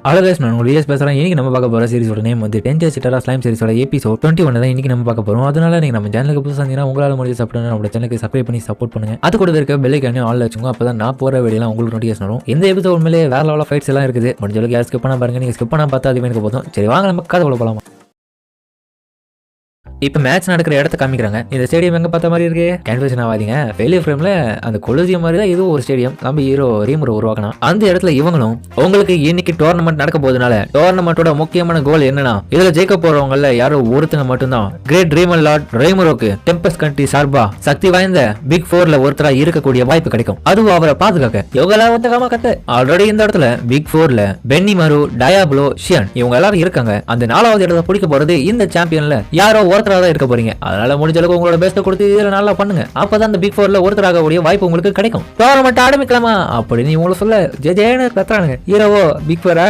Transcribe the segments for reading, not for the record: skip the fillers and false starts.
அழகாஸ் நான் உங்களுக்கு பேசுறேன். இன்னைக்கு நம்ம பார்க்க போற சீரிஸோட நேம் வந்து 10th சிட்டரா ஸ்லைம் சீரிஸோட எபிசோட் 21 தான் இன்னைக்கு நம்ம பார்க்க போறோம். அதனால நீங்க நம்ம சேனலுக்கு புதுசா இருந்தீங்கன்னா உங்களால முடிஞ்ச சப்போர்ட் நம்ம சேனலுக்கு சப்ஸ்கிரைப் பண்ணி சப்போர்ட் பண்ணுங்க. அது கூட இருக்க பெல் ஐகானையும் ஆல்ல வச்சுங்க. அப்பதான் நான் போற வீடியோலாம் உங்களுக்கு நோட்டிஃபிகேஷன் வரும். இந்த எபிசோட் உண்மையிலே வேற லெவல்ல ஃபைட்ஸ் எல்லாம் இருக்குது. முடிஞ்ச அளவுக்கு யார் ஸ்கிப் பண்ணா பாருங்க. நீங்க ஸ்கிப் பண்ணா பார்த்தா அதுவே எனக்கு போதும். சரி வாங்க நம்ம கதை போலாம். இப்போ மேட்ச் நடக்கிற இடத்த காமிக்கிறாங்க. இந்த ஸ்டேடியம் எங்க பார்த்த மாதிரி இருக்கு? கன்ஃபியூஷன் ஆகாதீங்க. ஃபெயிலியர் ஃப்ரேம்ல அந்த கொலோசியம் மாதிரி தான் இதுவும் ஒரு ஸ்டேடியம். நம்ம ஹீரோ ரீமர் உருவாக்கணும். அந்த இடத்துல இவங்களும் உங்களுக்கு இன்னைக்கு டோர்னமெண்ட் நடக்க போதுனால டோர்னமெண்டோட முக்கியமான கோல் என்னன்னா இதுல ஜெயிக்க போறவங்கள யாரோ ஒருத்தங்க மட்டும்தான் கிரேட் ரீமர் லார்ட் ரீமரோக்கு டெம்பஸ் கண்ட்ரி சார்பா சக்தி வாய்ந்த பிக் 4ல ஒருத்தரா இருக்கக்கூடிய வாய்ப்பு கிடைக்கும். அதுவும் அவரை பாதுகாக்க இவங்களா ஒத்தகாம கட்ட ஆல்ரெடி இந்த இடத்துல பிக் 4ல பென்னி மரு, டயாப்ளோ, ஷியன் இவங்க எல்லாரும் இருக்காங்க. அந்த 4வது இடத்தை பிடிக்க போறது இந்த சாம்பியன்ல யாரோ ஒருத்தரா தான் இருக்க போறீங்க. அதனால முடிஞ்ச அளவுக்கு உங்களோட பெஸ்ட் கொடுத்து இதுல நல்லா பண்ணுங்க. அப்பதான் அந்த பிக் 4ல ஒருத்தராக கூடிய வாய்ப்பு உங்களுக்கு கிடைக்கும். டோர்னமெண்ட் ஆரம்பிக்கலாமா அப்படின்னு இவங்க சொல்ல ஜெயஜெயன்னு கத்துறானுங்க. ஹீரோவோ பிக் 4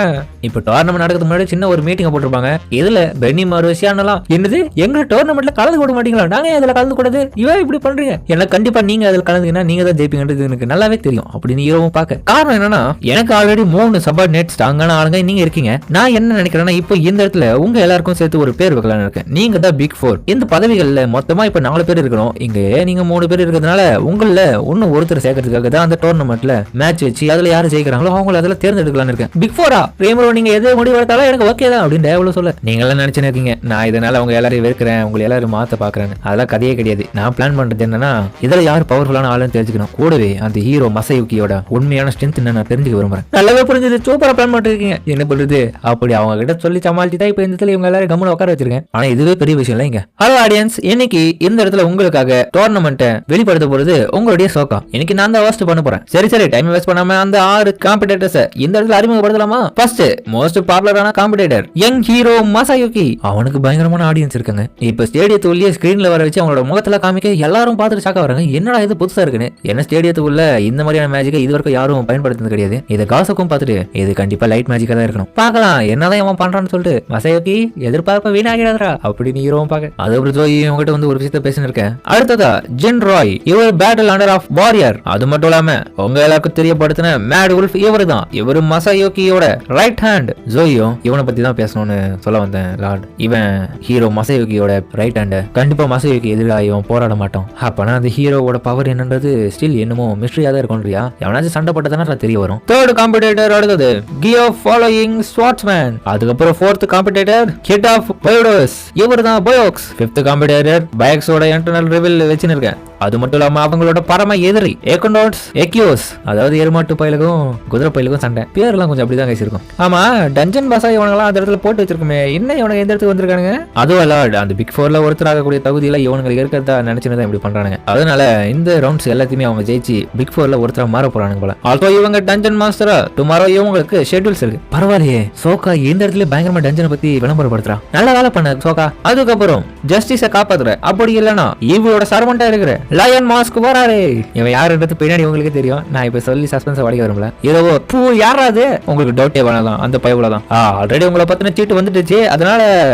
இப்ப டோர்னமெண்ட் நடக்கிறதுக்கு முன்னாடி சின்ன ஒரு மீட்டிங் போட்டிருப்பாங்க. இதுல பென்னி மரு, ஷியன் எல்லாம் என்னது எங்க டோர்னமெண்ட்ல கலந்து கொள்ள மாட்டீங்களா? நாங்க அதுல கலந்து கூடாது இவன் இப்படி பண்றீங்க. எனக்கு கண்டிப்பா நீங்க அதுல கலந்துங்கன்னா நீங்க தான் ஜெயிப்பீங்கன்றது எனக்கு நல்லாவே தெரியும் அப்படின்னு ஹீரோவும் பார்க்க. காரணம் என்னன்னா எனக்கு ஆல்ரெடி 3 சபார்டினேட்ஸ் ஸ்ட்ராங்கான ஆளுங்க நீங்க இருக்கீங்க. நான் என்ன நினைக்கிறேன்னா இப்போ இந்த இடத்துல உங்க எல்லாருக்கும் சேர்த்து ஒரு பேர் வைக்கலாம்னு இருக்கேன். நீங்க தான் பிக் 4. இந்த பதவிகள்ல மொத்தமா இப்ப 4 பேர் இருக்கணும். இங்க நீங்க 3 பேர் இருக்கிறதுனால உங்கள இன்னும் ஒருத்தர் சேர்க்கறதுக்காக தான் அந்த டோர்னமெண்ட்ல மேட்ச் வச்சு அதுல யாரு ஜெயிக்கிறாங்களோ அவங்கள அதுல தேர்ந்தெடுக்கலாம்னு இருக்கேன். பிக் 4 ரேமரோ நீங்க எது முடிவு எடுத்தாலும் எனக்கு ஓகே தான் அப்படின்னு எவ்வளவு சொல்ல. நீங்க எல்லாம் நினைச்சுன்னு இருக்கீங்க நான் இதனால அவங்க எல்லாரையும் வெறுக்கிறேன், உங்களை எல்லாரும் மாத்த பாக்குறேன். அதெல்லாம் கதையே கிடையாது. நான் பிளான் பண்றது என்னன்னா இதுல யார் பவர்ஃபுல்லான ஆளுன்னு தெரிஞ்சுக்கணும். கூடவே அந்த ஹீரோ மசயுக்கியோட உண்மையான ஸ்ட்ரென்த் என்ன நான் தெரிஞ்சுக்க விரும்புறேன். நல்லாவே புரிஞ்சது. சூப்பரா பிளான் பண்ணிருக்கீங்க. என்ன பண்றது அப்படி அவங்க கிட்ட சொல்லி சமாளிச்சு தான் இப்ப இந்த இடத்துல இவங்க எல்லாரும் கம்முன உட்கார வச்சிருக்கேன். ஆனா இதுவே பெரிய விஷயம் இல்ல. இங்க ஹலோ ஆடியன்ஸ், இன்னைக்கு இந்த இடத்துல உங்களுக்காக டோர்னமெண்ட்டை வெளிப்படுத்த போறது உங்களுடைய சோகா. இன்னைக்கு நான் தான் ஹோஸ்ட் பண்ண போறேன். சரி டைம் வேஸ்ட் பண்ணாம அந்த 6 காம்படிட்டர்ஸ் இந்த இடத்துல அறிமுகப்படுத்தலாமா? ஃபர்ஸ்ட் மோஸ்ட் பாப்புலரான காம்படிட்டர் யங் ஹீரோ மசாயுகி. அவனுக்கு பயங்கரமான ஆடியன்ஸ் இருக்காங்க. இப்ப ஸ்டேடியத்துக்குள்ளே ஸ்கிரீன்ல வர வச்சு அவங்களோட முகத்துல காமிக்க எல்லாரும் பார்த்துட்டு ஷாக்கா வராங்க. என்னடா இது புதுசா இருக்குன்னு. என்ன ஸ்டேடியத்துக்குள்ள இந்த மாதிரியான மேஜிக்கை இதுவரைக்கும் யாரும் பயன்படுத்தினது கிடையாது. இதை காசுக்கும் பார்த்துட்டு இது கண்டிப்பா லைட் மேஜிக்கா தான் இருக்கணும். பார்க்கலாம் என்னதான் இவன் பண்றான்னு சொல்லிட்டு மசாயுகி எதிர்பார்ப்ப வீணாகிறாரா அப்படின்னு ஹீரோவும் பார்க்க. அதுக்கப்புறம் இவங்ககிட்ட வந்து ஒரு விஷயத்த பேசிட்டு இருக்கேன். அடுத்ததா ஜின் ராய், இவர் பேட்டில் அண்டர் ஆஃப் வாரியர். அது மட்டும் இல்லாம உங்க எல்லாருக்கும் தெரியப்படுத்தின மேட் உல்ஃப் இவரு தான். இவரு மசாயுகியோட ரைட் ஹேண்ட். ஜோயோ இவனை பத்தி தான் பேசணும்னு சொல்ல வந்தேன் லார்ட். இவன் ஹீரோ மசாயுகியோட ரைட் ஹேண்ட். கண்டிப்பா மசாயுகி எதிராக இவன் போராட மாட்டோம். அப்பனா அந்த ஹீரோவோட பவர் என்னன்றது ஸ்டில் என்னமோ மிஸ்ட்ரியா தான் இருக்கும்ன்றியா? எவனாச்சும் சண்டை போட்டதானே தெரிய வரும். தேர்ட் காம்படிட்டர் அடுத்தது கியோ ஃபாலோயிங் ஸ்வாட்ஸ்மேன். அதுக்கப்புறம் ஃபோர்த் காம்படிட்டர் கிட் ஆஃப் பயோடோஸ். இவர் தான் பயோக்ஸ். ஃபிஃப்த் காம்படிட்டர் பயோக்ஸோட இன்டர்னல் ரிவில் வச்சுன்னு இருக்கேன். அது மட்டும் இல்லாம அவங்களோட பரம எதிரி ஏகோனோட்ஸ் எக்கியோஸ், அதாவது எருமாட்டு பயிலுக்கும் குதிரை பயிலுக்கும் சண்டை. பேர்லாம் கொஞ்சம் அப்படிதான் பேசியிருக்கும். ஆமா டஞ்சன் பாசா இவனுங்களாம் அந்த இடத்துல போட்டு வச்சிருக்குமே, என்ன இவனுக்கு எந்த இடத்துக்கு வந்திருக்கானுங்க? அதுவும் அலாட் அந்த பிக் 4ல ஒருத்தராக கூடிய தகுதியில இவனுங்களுக்கு இருக்கிறதா நினைச்சுதான் இப்படி பண்றானுங்க. அதனால இந்த ரவுண்ட்ஸ் எல்லாத்தையுமே அவங்க ஜெயிச்சு பிக் 4ல ஒருத்தரா மாற போறானுங்க போல. ஆல்சோ இவங்க டஞ்சன் மாஸ்டரா டுமாரோ இவங்களுக்கு ஷெட்யூல்ஸ் இருக்கு. பரவாயில்லையே சோகா இந்த இடத்துல பயங்கரமா டஞ்சனை பத்தி விளம்பரப்படுத்துறா. நல்ல வேலை பண்ண சோகா. அதுக்கப்புறம் ஜஸ்டிஸை காப்பாத்துற. அப்படி இல்லைன்னா இவளோட சர்வெண்டா இருக்கிற லயன் மாஸ்க் வராரே. இவன் யாருன்றது பின்னாடி உங்களுக்கு தெரியும். நான் இப்ப சொல்லி சஸ்பென்ஸ் வடிக்க வரும்ல. ஏதோ பூ யாராது உங்களுக்கு டவுட்டே பண்ணலாம். அந்த பைப்ல தான் ஆல்ரெடி உங்களை பத்தின சீட்டு வந்துடுச்சு. அதனால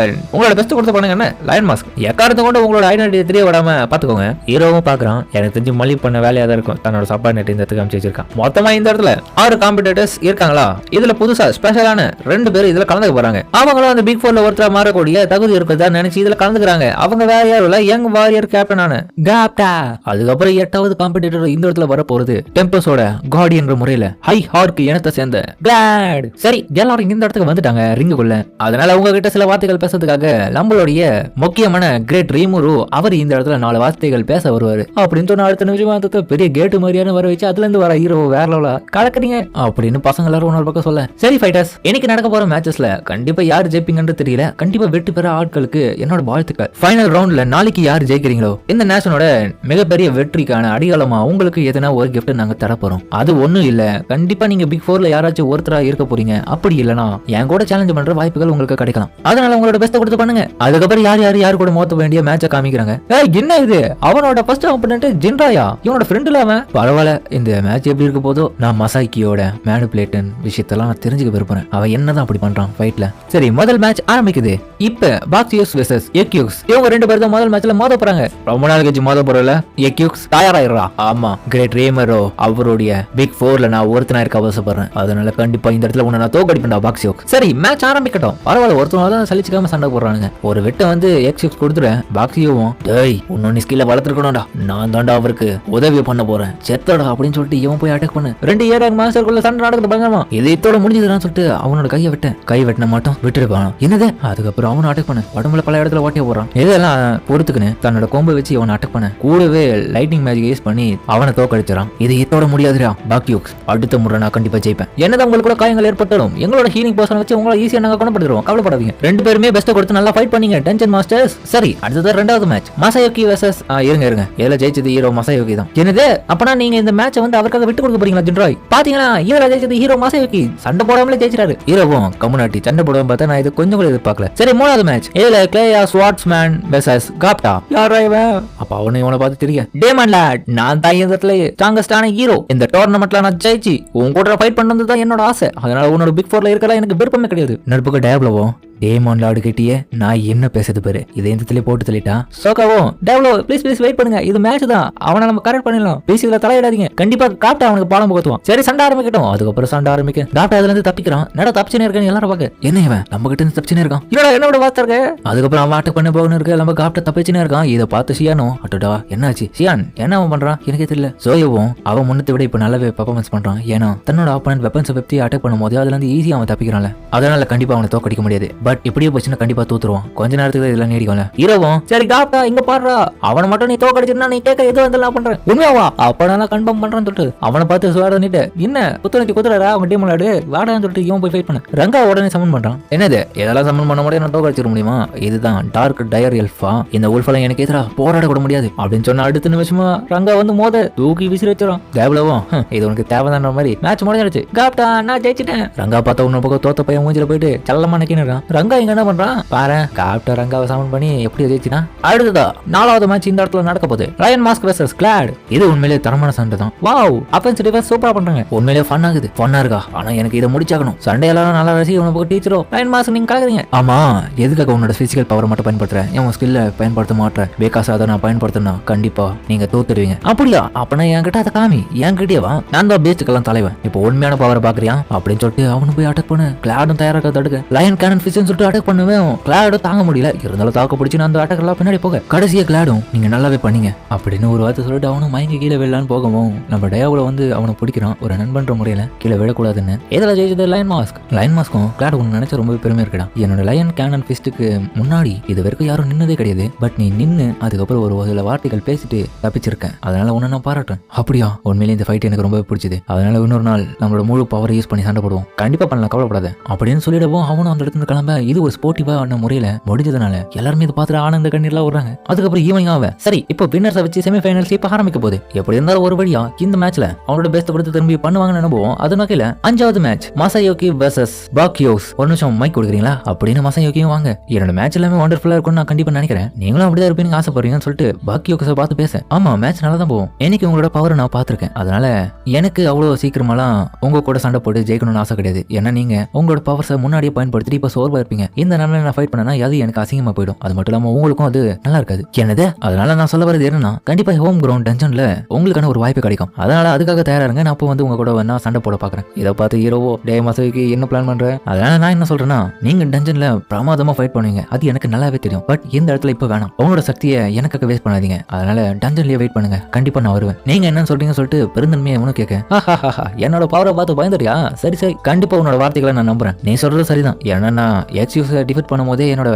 உங்களோட பெஸ்ட் கொடுத்து பண்ணுங்க. என்ன லயன் மாஸ்க் எக்காரத்தை கொண்டு உங்களோட ஐடென்டிட்டி தெரிய விடாம பாத்துக்கோங்க. ஹீரோவும் பாக்குறான். எனக்கு தெரிஞ்சு மல்லி பண்ண வேலையா தான் இருக்கும். தன்னோட சப்பார்டினேட் இந்த இடத்துக்கு அமைச்சிருக்கான். மொத்தமா இந்த இடத்துல 6 காம்படிட்டர்ஸ் இருக்காங்களா? இதுல புதுசா ஸ்பெஷலான 2 பேர் இதுல கலந்துக்க போறாங்க. அவங்களும் அந்த பிக் 4ல ஒருத்தரா மாறக்கூடிய தகுதி இருக்கிறதா நினைச்சு இதுல கலந்துக்கிறாங்க. அவங்க வேற யாரும் இல்ல, யங் வாரியர் கேப்டனான காப்டா. அதுக்கப்புறம் 8வது காம்படிட்டர் இந்த இடத்துல வர போறது டெம்பஸோட காடி என்ற முறையில ஹை ஹார்க் இனத்தை சேர்ந்த கிளாட். சரி எல்லாரும் இந்த இடத்துக்கு வந்துட்டாங்க ரிங்குக்குள்ள. அதனால உங்ககிட்ட சில வார்த்தைகள் பேசுறதுக்காக நம்மளுடைய முக்கியமான கிரேட் ரீமுரு அவர் இந்த இடத்துல 4 வார்த்தைகள் பேச வருவாரு அப்படின்னு சொன்ன அடுத்த நிமிஷம் பெரிய கேட்டு மாதிரியான வர வச்சு அதுல இருந்து வர ஹீரோ வேற லெவலா கலக்குறீங்க அப்படின்னு பசங்க எல்லாரும் ஒரு பக்கம் சொல்ல. சரி ஃபைட்டர்ஸ், இன்னைக்கு நடக்க போற மேட்சஸ்ல கண்டிப்பா யார் ஜெயிப்பீங்கன்னு தெரியல. கண்டிப்பா வெற்றி பெற ஆட்களுக்கு என்னோட வாழ்த்துக்கள். ஃபைனல் ரவுண்ட்ல நாளைக்கு யார் ஜெயிக்கிறீங்களோ இந்த நேஷனோட மிகப்பெரிய வெற்றிக்கான அடிகாலமா உங்களுக்கு எதனா ஒரு கிஃப்ட் நாங்க தரப்போறோம். அது ஒண்ணும் இல்ல, கண்டிப்பா நீங்க பிக் 4ல யாராச்சும் ஒருத்தரா இருக்க போறீங்க. அப்படி இல்லனா என் கூட சேலஞ்ச் பண்ற வாய்ப்புகள் உங்களுக்கு கிடைக்கலாம். அதனால உங்களோட பெஸ்ட் கொடுத்து பண்ணுங்க. அதுக்கப்புறம் யார் கூட மோத்த வேண்டிய மேட்ச காமிக்கிறாங்க. என்ன இது அவனோட ஃபர்ஸ்ட் ஆப்போனன்ட் ஜின்ராயா, இவனோட ஃப்ரெண்ட் இல்லாம பரவாயில்ல. இந்த மேட்ச் எப்படி இருக்க போதோ நான் மசாய்க்கியோட மேனிபுலேட்டன் விஷயத்தெல்லாம் நான் தெரிஞ்சுக்க விரும்புறேன். அவன் என்னதான் அப்படி பண்றான் ஃபைட்ல. சரி முதல் மேட்ச் ஆரம்பிக்குது. இப்ப பாக்ஸியோஸ் வெர்சஸ் எக்கியோஸ். இவங்க 2 பேரும் தான் முதல் மேட்ச்ல மோத போறாங்க. ரொம்ப நாள் கழிச்சு மோத போறல எக்யூக்ஸ் தயாராயிரா. ஆமா கிரேட் ரேமரோ அவருடைய பிக் 4ல நான் ஒருத்தனா இருக்க அவசரப்படுறேன். அதனால கண்டிப்பா இந்த இடத்துல உன்னை நான் தோக்கடிப்பேன்டா பாக்ஸியோக். சரி மேட்ச் ஆரம்பிக்கட்டும். பரவாயில்ல ஒருத்தனால தான் சலிச்சுக்காம சண்டை போடுறானுங்க. ஒரு வெட்ட வந்து எக்யூக்ஸ் கொடுத்துறேன். பாக்ஸியோவும் டேய் உன்னொன்னு ஸ்கில்ல வளர்த்துருக்கணும்டா, நான் தாண்டா அவருக்கு உதவி பண்ண போறேன் செத்தடா அப்படின்னு சொல்லிட்டு இவன் போய் அட்டாக் பண்ணு. 2 ஏராக் மாஸ்டருக்குள்ள சண்டை நடக்குது பயங்கரமா. இது இதோட முடிஞ்சதுன்னு சொல்லிட்டு அவனோட கையை விட்டேன். கை வெட்டின மட்டும் விட்டுருப்பான். என்னது அதுக்கப்புறம் அவனும் அட்டாக் பண்ண உடம்புல பல இடத்துல ஓட்டிய போறான். இதெல்லாம் பொறுத்துக்குன்னு தன்னோட கொம்பை வச்சு அவனை அட்டாக் பண்ண கூடவே லைட்டிங் மேஜிக் யூஸ் பண்ணி அவனை தோக்கடிச்சான். இது இதோட முடியாதுடா பாக்யூக்ஸ், அடுத்த முறை நான் கண்டிப்பா ஜெயிப்பேன். என்னதான் உங்களுக்கு கூட காயங்கள் ஏற்பட்டாலும் எங்களோட ஹீலிங் பர்சனை வச்சு உங்களை ஈஸியா நாங்க குணப்படுத்துறோம், கவலைப்படாதீங்க. 2 பேருமே பெஸ்ட் கொடுத்து நல்லா ஃபைட் பண்ணீங்க டென்ஷன் மாஸ்டர்ஸ். சரி அடுத்தது 2வது மேட்ச் மசாயோகி வெர்சஸ் இருங்க இதுல ஜெயிச்சது ஹீரோ மசாயோகி தான். என்னது அப்பனா நீங்க இந்த மேட்சை வந்து அவருக்காக விட்டு கொடுக்க போறீங்களா ஜின்ராய்? பாத்தீங்களா இதுல ஜெயிச்சது ஹீரோ மசாயோகி. சண்டை போடாமலே ஜெயிச்சிட்டாரு. ஹீரோவும் கம்முனாட்டி சண்டை போடாம பார்த்தா நான் இது கொஞ்சம் கூட எதிர்பார்க்கல. சரி 3வது மேட்ச் இதுல கிளேயா ஸ்வார்ட்ஸ்மேன் வெர்சஸ் காப்டா. யாரா இவன்? அப்ப அவனை இவனை பார்த்து தெரியும். டேமன் லாட் நான் தான் இடத்துல ஸ்ட்ராங்கஸ்டான ஹீரோ. இந்த டோர்னமெண்ட்ல நான் ஜெயிச்சு உன் கூட ஃபைட் பண்ணது தான் என்னோட ஆசை. அதனால உன்னோட பிக் 4ல இருக்கலாம் எனக்கு விருப்பமே கிடையாது. நட்புக்கு டேப்லவும் டேமான் லார்டு கிட்டியே நான் என்ன பேசுறது பாரு. இதை இந்த போட்டு தள்ளிட்டான். சோகாவும் டேவ்லோ ப்ளீஸ் வெயிட் பண்ணுங்க, இது மேட்ச் தான், அவனை நம்ம கரெக்ட் பண்ணிடலாம், ப்ளீஸ் இதுல தலையிடாதீங்க, கண்டிப்பா காப்டா அவனுக்கு பாடம் புகத்துவான். சரி சண்டை ஆரம்பிக்கட்டும். அதுக்கப்புறம் சண்டை ஆரம்பிக்க காப்டா அதுல இருந்து தப்பிக்கிறான். நட தப்பிச்சுனே இருக்கான்னு எல்லாரும் பாக்க என்ன இவன் நம்ம கிட்ட இருந்து தப்பிச்சுனே இருக்கான். இல்லடா என்னோட வார்த்தை இருக்கு. அதுக்கப்புறம் அவன் அட்டாக் பண்ண போகணும் இருக்கு. நம்ம காப்டா தப்பிச்சுனே இருக்கான். இதை பார்த்து சியானும் அட்டடா என்னாச்சு சியான் என்ன அவன் பண்றான் எனக்கே தெரியல. ஜோயோவும் அவன் முன்னத்தை விட இப்ப நல்லாவே பெர்ஃபார்மன்ஸ் பண்றான். ஏன்னா தன்னோட ஆப்போனன்ட் வெப்பன்ஸ் வெப்தி அட்டாக் பண்ணும்போது அதுல இருந்து ஈஸியா அவன் தப்பிக்கிறான்ல, அதனால கண்டிப்பா அவனை தோக்கடிக்க முடியாது. பட் இப்படியே போச்சுன்னா கண்டிப்பா தூத்துருவான். கொஞ்ச நேரத்துக்கு இதெல்லாம் நீடிக்கும்ல. இரவும் சரி காப்டா இங்க பாடுறா, அவனை மட்டும் நீ தோக்கடிச்சிருந்தா நீ கேட்க எது வந்தெல்லாம் பண்றேன் உண்மையாவா அப்ப நான் கன்ஃபார்ம் பண்றேன்னு சொல்லிட்டு அவனை பார்த்து சுவாட நிட்டு என்ன புத்துணர்ச்சி குத்துறாரா அவங்க டீம் விளையாடு வாடான்னு சொல்லிட்டு இவன் போய் ஃபைட் பண்ண. ரங்கா உடனே சமன் பண்றான். என்னது இதெல்லாம் சமன் பண்ண முடியாது, நான் தோக்கடிச்சிட முடியுமா? இதுதான் டார்க் டயர் எல்ஃபா, இந்த உல்ஃபெல்லாம் எனக்கு எதிரா போராட கூட முடியாது அப்படின்னு சொன்ன அடுத்த நிமிஷமா ரங்கா வந்து மோத தூக்கி விசிறி வச்சிடும். தேவலவும் இது உனக்கு தேவைதான மாதிரி மேட்ச் முடிஞ்சிருச்சு. காப்டா நான் ஜெயிச்சிட்டேன். ரங்கா பார்த்தா உன்ன பக்கம் தோத்த பையன் மூஞ்சில போயிட்டு செல்லமா நக்கின்னு இருக்கான். ரங்கா இங்க என்ன பண்றான் பாரு. காப்டா ரங்காவை சமன் பண்ணி எப்படி ஜெயிச்சுனா. அடுத்ததா 4வது மேட்ச் இந்த இடத்துல நடக்க போகுது. லயன் மாஸ்க் வெர்சஸ் கிளாட். இது உண்மையிலே தரமான சண்டை தான். வாவ் அஃபென்ஸ் டிஃபென்ஸ் சூப்பரா பண்றாங்க. உண்மையிலே ஃபன் ஆகுது. ஃபன்னா இருக்கா? ஆனா எனக்கு இதை முடிச்சாகணும். சண்டை எல்லாரும் நல்லா ரசி உனக்கு டீச்சரோ லயன் மாஸ்க் நீங்க கலக்குறீங்க. ஆமா எதுக்காக உன்னோட பிசிக்கல் பவர் மட்டும் பயன்படுத்துறேன், என் ஸ்கில்ல பயன்படுத்த மாட்டேன். பேகாஸ் அதை நான் பயன்படுத்தினா கண்டிப்பா நீங்க தோத்துடுவீங்க. அப்படியா? அப்பனா என்கிட்ட அதை காமி, என்கிட்டயே வா, நான் தான் பேச்சுக்கெல்லாம் தலைவன். இப்போ உண்மையான பவரை பாக்குறியா அப்படின்னு சொல்லிட்டு அவனு போய் அட்டாக் பண்ணு. கிளாடும் தயாராக தடுக்க லயன் கேனன் ஃபிஷ் சொல்லிட்டு அட்டாக் பண்ணுவேன். கிளாடும் தாங்க முடியல, இருந்தாலும் தாக்க பிடிச்சி நான் அந்த அட்டாக் எல்லாம் பின்னாடி போக கடைசியா கிளாடும் நீங்க நல்லாவே பண்ணீங்க அப்படின்னு ஒரு வார்த்தை சொல்லிட்டு அவனும் மயங்கி கீழே விழலான்னு போகவும் நம்ம டயாவுல வந்து அவனை பிடிக்கிறான் ஒரு நண்பன்ற முறையில கீழே விழக்கூடாதுன்னு. எதில் ஜெயிச்சது லயன் மாஸ்க். லயன் மாஸ்க்கும் கிளாட் ஒன்று நினைச்சா ரொம்ப பெருமையா இருக்கடா. என்னோட லயன் கேனன் ஃபிஸ்ட்டுக்கு முன்னாடி இது வரைக்கும் யாரும் நின்னதே கிடையாது. பட் நீ நின்று அதுக்கப்புறம் ஒரு சில வார்த்தைகள் பேசிட்டு தப்பிச்சிருக்கேன், அதனால உன்னை நான் பாராட்டுறேன். அப்படியா? உண்மையிலே இந்த ஃபைட் எனக்கு ரொம்ப பிடிச்சது. அதனால இன்னொரு நாள் நம்மளோட முழு பவரை யூஸ் பண்ணி சண்டை போடுவோம், கண்டிப்பா பண்ணலாம், கவலைப்படாத அப்படின்னு சொல்லிடவும் அவனும் அந்த இடத்துல கிளம்ப. இது ஒரு ஸ்போர்ட்டிவான முறையில முடிஞ்சதுனால எல்லாருமே இதை பார்த்துட்டு ஆனந்த கண்ணீர்லாம் வர்றாங்க. அதுக்கப்புறம் ஈவனிங் ஆக சரி இப்போ வின்னர்ஸை வச்சு செமிஃபைனல்ஸ் இப்ப ஆரம்பிக்க போகுது. எப்படி இருந்தாலும் ஒரு வழியா இந்த மேட்ச்ல அவனோட பெஸ்ட் கொடுத்து திரும்பி பண்ணுவாங்கன்னு நம்புவோம். அது வகையில 5வது மேட்ச் மசாயோகி வெர்சஸ் பாக்யோஸ். ஒரு நிமிஷம் மைக் கொடுக்குறீங்களா அப்படின்னு மசாயோகியும் வாங்க. என்னோட மேட்ச் எல்லாமே வண்டர்ஃபுல்லா இருக்கும்னு நான் கண்டிப்பா நினைக்கிறேன், நீங்களும் அப்படிதான் இருப்பீங்க ஆசைப்படுறீங்கன்னு சொல்லிட்டு பாக்யோஸை பார்த்து பேச. ஆமா மேட்ச் நல்லா தான் போகும், எனக்கு உங்களோட பவரை நான் பார்த்திருக்கேன், அதனால எனக்கு அவ்வளவு சீக்கிரமாலாம் உங்க கூட சண்டை போட்டு ஜெயிக்கணும்னு ஆசை கிடையாது. ஏன்னா நீங்க உங்களோட பவர்ஸை முன்னாடியே பயன்படுத்தி இப்ப சோர்வா இருப்பீங்க. இந்த நிலையில நான் ஃபைட் பண்ணனா அது எனக்கு அசிங்கமா போயிடும், அது மட்டும் இல்லாம உங்களுக்கும் அது நல்லா இருக்காது. என்னது? அதனால நான் சொல்ல வரது என்னன்னா கண்டிப்பா ஹோம் கிரவுண்ட் டஞ்சன்ல உங்களுக்கான ஒரு வாய்ப்பு கிடைக்கும், அதனால அதுக்காக தயாரா இருங்க. நான் அப்போ வந்து உங்க கூட வேணா சண்டை போட பாக்குறேன். இதை பார்த்து ஹீரோவோ டே மசோக்கு என்ன பிளான் பண்றேன். அதனால நான் என்ன சொல்றேன்னா நீங்க டஞ்சன்ல பிரமாதமா ஃபைட் பண்ணுவீங்க, அது எனக்கு நல்லாவே தெரியும். பட் இந்த இடத்துல இப்ப வேணாம், உங்களோட சக்தியை எனக்காக வேஸ்ட் பண்ணாதீங்க. அதனால டஞ்சன்லயே வெயிட் பண்ணுங்க, கண்டிப்பா நான் வருவேன். நீங்க என்ன சொல்றீங்க சொல்லிட்டு பெருந்தன்மையை உனக்கு கேட்க என்னோட பவரை பார்த்து பயந்துறியா? சரி சரி கண்டிப்பா உன்னோட வார்த்தைகளை நான் நம்புறேன், நீ சொல்றது சரிதான். ஏன்னா நான் எக்ஸ்யூஸ் டிஃபீட் பண்ணும் போதே என்னோட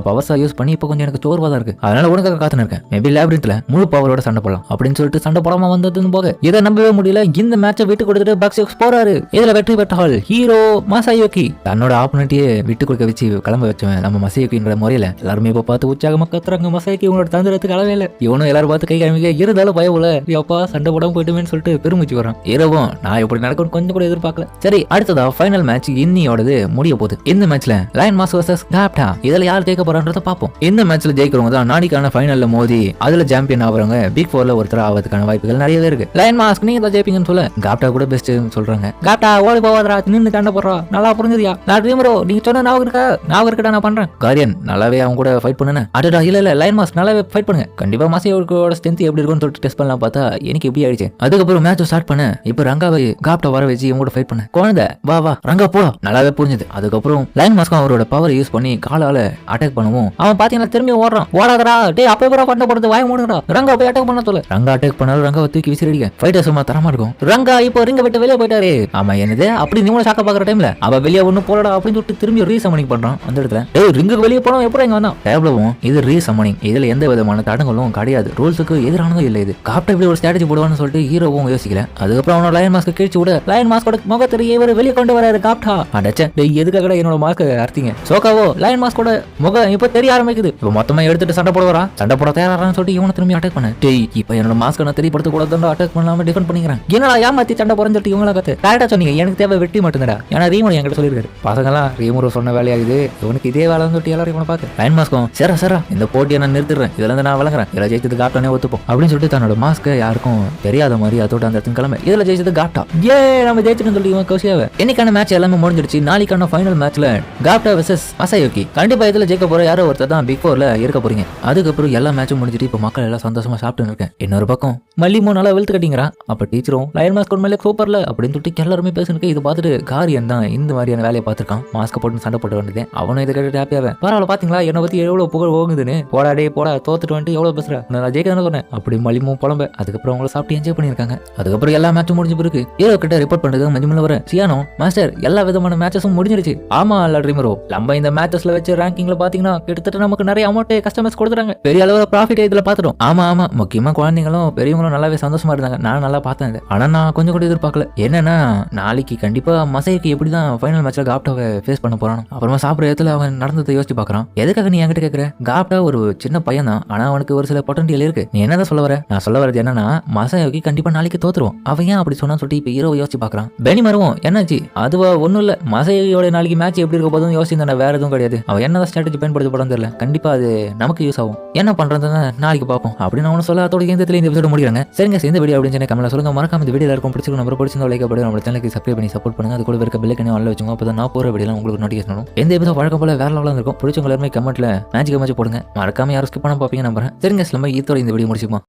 பவர்ஸை யூஸ் பண்ணி இப்போ கொஞ்சம் எனக்கு சோர்வா தான் இருக்கு, அதனால உனக்காக காத்துன்னு இருக்கேன். மேபி லேப்ரின்த்ல முழு பவரோட சண்டை போடலாம் அப்படின்னு சொல்லிட்டு சண்டை போடாம வந்ததுன்னு போக இதை நம்பவே முடியல. இந்த மேட்சை விட்டு கொடுத்துட்டு பாக்ஸியோக்ஸ் போறாரு. இதுல வெற்றி பெற்றால் ஹீரோ மசாயோகி. தன்னோட ஆப்போனண்ட்டையே விட்டு கொடுக்க வச்சு கிளம்ப வச்சவன் நம்ம மசாயோகின்ற முறையில எல்லாருமே இப்ப பார்த்து உற்சாகமா கத்துறாங்க. மசாயோகி உங்களோட தந்திரத்துக்கு அளவே இல்லை. இவனும் எல்லாரும் பார்த்து கை காமிக்க இருந்தாலும் பயவுல எப்பா சண்டை போடாம போயிட்டுமேன்னு சொல்லிட்டு பெருமிச்சு வரான். இரவும் நான் எப்படி நடக்கும் கொஞ்சம் கூட எதிர்பார்க்கல. சரி அடுத்ததா ஃபைனல் மேட்ச் இன்னியோடது முடிய போகுது. இந்த மேட்ச்ல லயன் மாஸ் வர்சஸ் காப்டா. இதுல யார் ஜெயிக்க போறான்றத பாப்போம். இந்த மேட்ச்ல ஜெயிக்கிறவங்க தான் நாளைக்கான ஃபைனல்ல மோதி அதுல சாம்பியன் ஆவறவங்க பிக் 4ல ஒருத்தர் ஆவதுக்கான வாய்ப்புகள் நிறையவே இருக்கு. லயன் மாஸ் நீங்க தான் ஜெயிப்பீங்கன்னு சொல்ல காப்டா கூட பெஸ்ட் சொல்றாங்க. காப்டா ஓடி போவாதடா, நின்னு சண்டை போடுறா, நல்லா புரிஞ்சுதியா? நான் ட்ரீமரோ நீங்க சொன்ன ஞாபகம் இருக்கடா, நான் பண்றேன். காரியன் நல்லாவே அவங்க கூட ஃபைட் பண்ணுனே. அடடா இல்ல லயன் மாஸ் நல்லாவே ஃபைட் பண்ணுங்க. கண்டிப்பா மாசையோட ஸ்ட்ரென்த் எப்படி இருக்கும்னு சொல்லிட்டு டெஸ்ட் பண்ணலாம் பார்த்தா எனக்கு எப்படி ஆயிடுச்சு. அதுக்கப்புறம் மேட்ச் ஸ்டார்ட் பண்ண இப்ப ரங்காவை காப்டா வர வச்சு இவங்க கூட ஃபைட் பண்ண. குழந்தை வா வா ரங்கா போடா, நல்லாவே புரிஞ்சுது. அதுக்கப்புறம் லயன் மாஸ்க்கும் அவரோட பவர் யூஸ் பண்ணி காலால அட்டாக் பண்ணுவோம். அவன் பாத்தீங்கன்னா திரும்பி ஓடுறான். ஓடாதடா டேய், அப்ப கூட பண்ண போறது வாய் மூடுடா. ரங்கா போய் அட்டாக் பண்ண சொல்ல. ரங்கா அட்டாக் பண்ணாலும் ரங்காவை தூக்கி விசிறடிக்க ஃபைட்டர் சும்மா தரமா இருக்கும். ரங்கா இப்போ ரிங்க விட்டு வெளியே போயிட்டாரு. ஆமா என்னது அப்படி நீங்களும் ஷாக்க பாக்குற டைம்ல அவ வெளியே ஒண்ணு போடா அப்படின்னு சொல்லிட்டு திரும்பி ரீசமனிங் பண்றான். அந்த இடத்துல டேய் ரிங்குக்கு வெளியே போனோம் எப்படி இங்க வந்தான் டேப்லவும். இது ரீசமனிங், இதுல எந்த விதமான தடங்களும் கிடையாது, ரூல்ஸுக்கு எதிரானதும் இல்ல. இது காப்டா இப்படி ஒரு ஸ்ட்ராட்டஜி போடுவான்னு சொல்லிட்டு ஹீரோவும் யோசிக்கல. அதுக்கப்புறம் அவனோட லயன் மாஸ்க் கிழிச்சு விட லயன் மாஸ்கோட முகத்திலேயே இவர் வெளியே கொண்டு வராரு காப்டா. அடச்சே டேய் எதுக்காக என்னோட மாஸ்க் அர்த்திங்க. சோகாவோ லயன் மாஸ்கோட முகம் இப்ப தெரிய ஆரம்பிக்குது. இப்ப மொத்தமா எடுத்துட்டு சண்டை போட வரா, சண்டை போட தயாரான்னு சொல்லிட்டு இவனை திரும்பி அட்டாக் பண்ண. டேய் இப்ப என்னோட மாஸ்க் நான் தெரியப்படுத்த கூடாது, அட்டாக் பண்ணாம டிஃபெண்ட் பண்ணிக்கிறேன். என்னடா ஏமாத்தி சண்டை போறேன்னு சொல்லிட்டு இவங்கள கத்து கரெக்டா சொன்னீங்க. எனக்கு தேவை வெட்டி மட்டும்தாடா. ஏன்னா ரீமோர் என்கிட்ட சொல்லிருக்காரு. பசங்களாம் ரீமோர் சொன்ன வேலையாகுது, இவனுக்கு இதே வேலை சொல்லிட்டு எல்லாரும் இவனை பார்த்து லயன் மாஸ்க்கும் சரா இந்த போட்டியை நான் நிறுத்திடுறேன், இதுல இருந்து நான் விளங்குறேன், இதுல ஜெயிச்சது காப்டானே ஒத்துப்போம் அப்படின்னு சொல்லிட்டு தன்னோட மாஸ்க்கை யாருக்கும் தெரியாத மாதிரி அதோட அந்த இடத்துக்கு கிளம்ப. இதுல ஜெயிச்சது காப்டா. ஏ நம்ம ஜெயிச்சுன்னு சொல்லி இவன் கௌசியாவை. இன்னைக்கான மேட்ச் எல்லாமே முடிஞ்சிருச்சு. நாளைக்கான ஃபைனல் மேட்ச்ல காப்டா வெர்சஸ் மசாயோகி. கண்டிப்பா இதுல ஜெயிக்க போற யாரோ ஒருத்தர் தான் பிக் 4ல இருக்க போறீங்க. அதுக்கப்புறம் எல்லா மேட்சும் முடிஞ்சிட்டு இப்ப மக்கள் எல்லாம் சந்தோஷமா சாப்பிட்டு இருக்கேன். இன்னொரு பக்கம் மல்லிமோ நல்லா வெளுத்து கட்டிங்கிறான். அப்ப டீச்சரும் லயன் மாஸ்க் மேலே சூப்பர்ல அப்படின்னு சொல்லிட்டு எல்லாருமே பேசுனுக்கு. இது பார்த்துட்டு காரியன் தான் இந்த மாதிரியான வேலையை பார்த்திருக்கான். மாஸ்க் போட்டு சண்டை போட்டு வந்தேன். அவனும் இதை கேட்டு ஹாப்பியாவே பரவாயில்ல பாத்தீங்களா என்னை பத்தி எவ்வளவு புகழ் ஓங்குதுன்னு. போடாடே போடா தோத்துட்டு வந்துட்டு எவ்வளவு பேசுற, நான் ஜெயிக்க சொன்னேன் அப்படி மலிமும் புலம்ப. அதுக்கப்புறம் அவங்கள சாப்பிட்டு என்ஜாய் பண்ணிருக்காங்க. அதுக்கப்புறம் எல்லா மேட்சும் முடிஞ்ச பிறகு ஹீரோ கிட்ட ரிப்போர்ட் பண்றது மஞ்சுமல வர சியானோ மாஸ்டர் எல்லா விதமான மேட்சஸும் முடிஞ்சிருச்சு. ஆமா ட்ரீமரோ நம்ம இந்த மேட்சஸ்ல வச்சு ரேங்கிங்ல பாத்தீங்கன்னா கிட்டத்தட்ட நமக்கு நிறைய அமௌண்ட் கஸ்டமர்ஸ் கொடுத்துறாங்க. பெரிய அளவுல ப்ராஃபிட் இதுல பாத்துட்டோம். ஆமா முக்கியமா குழந்தைங்களும் பெரியவங்களும் நல்லாவே சந்தோஷமா இருந்தாங்க. நான் நல்லா பார்த்தேன். ஆனா நான் கொஞ்சம் கூட எதிர்பார்க்கல. என்னன்னா நாளைக்கு கண்டிப்பா மசைக்கு எப்படிதான் ஃபைனல் மேட்ச்ல காப்டாவை ஃபேஸ் பண்ண போறான். அப்புறமா சாப்பிட்ற இடத்துல அவன் நடந்ததை யோசிச்சு பாக்குறான். எதுக்காக நீ என்கிட்ட கேட்கற? காப்டா ஒரு சின்ன பையன் தான், ஆனா அவனுக்கு ஒரு சில பொட்டன்ஷியல் இருக்கு. நீ என்னதான் சொல்ல வர? நான் சொல்ல வரது என்னன்னா மசைக்கு கண்டிப்பா நாளைக்கு தோத்துருவோம். அவன் ஏன் அப்படி சொன்னா சொல்லிட்டு இப்ப ஹீரோ யோசிச்சு பாக்குறான். பெனி மருவோம் என்னாச்சு? அதுவா ஒண்ணும் இல்ல, மசையோட நாளைக்கு மேட்ச் எப்படி இருக்க போதும் யோசிச்சு வேற எதுவும் கிடையாது. அவன் என்னதான் ஸ்ட்ராட்டஜி பயன்படுத்த போறான்னு தெரியல. கண்டிப்பா அது நமக்கு யூஸ் ஆகும். என்ன பண்றதுன்னு நாளைக்கு பார்ப்போம் அப்படின்னு அவனு சொல்ல. அதோட இந்த எபிசோட முடிக்கிறாங்க. சரிங்க இந்த வீடியோ அப்படின்னு சொல்லி கமெண்ட்ல சொல்லுங்க. மறக்காம இந்த வீடியோ இருக்கும் பிடிச்சிருக்கும். நம்பர் பிடிச்சிருந்தா லைக் பண்ணுங்க. நம்ம சேனலுக்கு சப்ஸ்கிரைப் பண்ணி சப்போர்ட் பண்ணுங்க. அது கூட இருக்க பெல் ஐகானை ஆன்ல வச்சுங்க. அப்பதான் நான் போற வீடியோலாம் உங்களுக்கு நோட்டிஃபிகேஷன் வரும். எந்த எபிசோட் வழக்கம் போல வேற லெவல்ல இருக்கும். பிடிச்சவங்க எல்லாரும் கமெண்ட்ல மேட்ச் போடுங்க. மறக்காம யாரும் ஸ்கிப் பண்ணாம பாப்பீங்க நம்புறேன். சரிங்க நம்ம இதோட இந்த வீடியோ முடிச்சுப்போம்.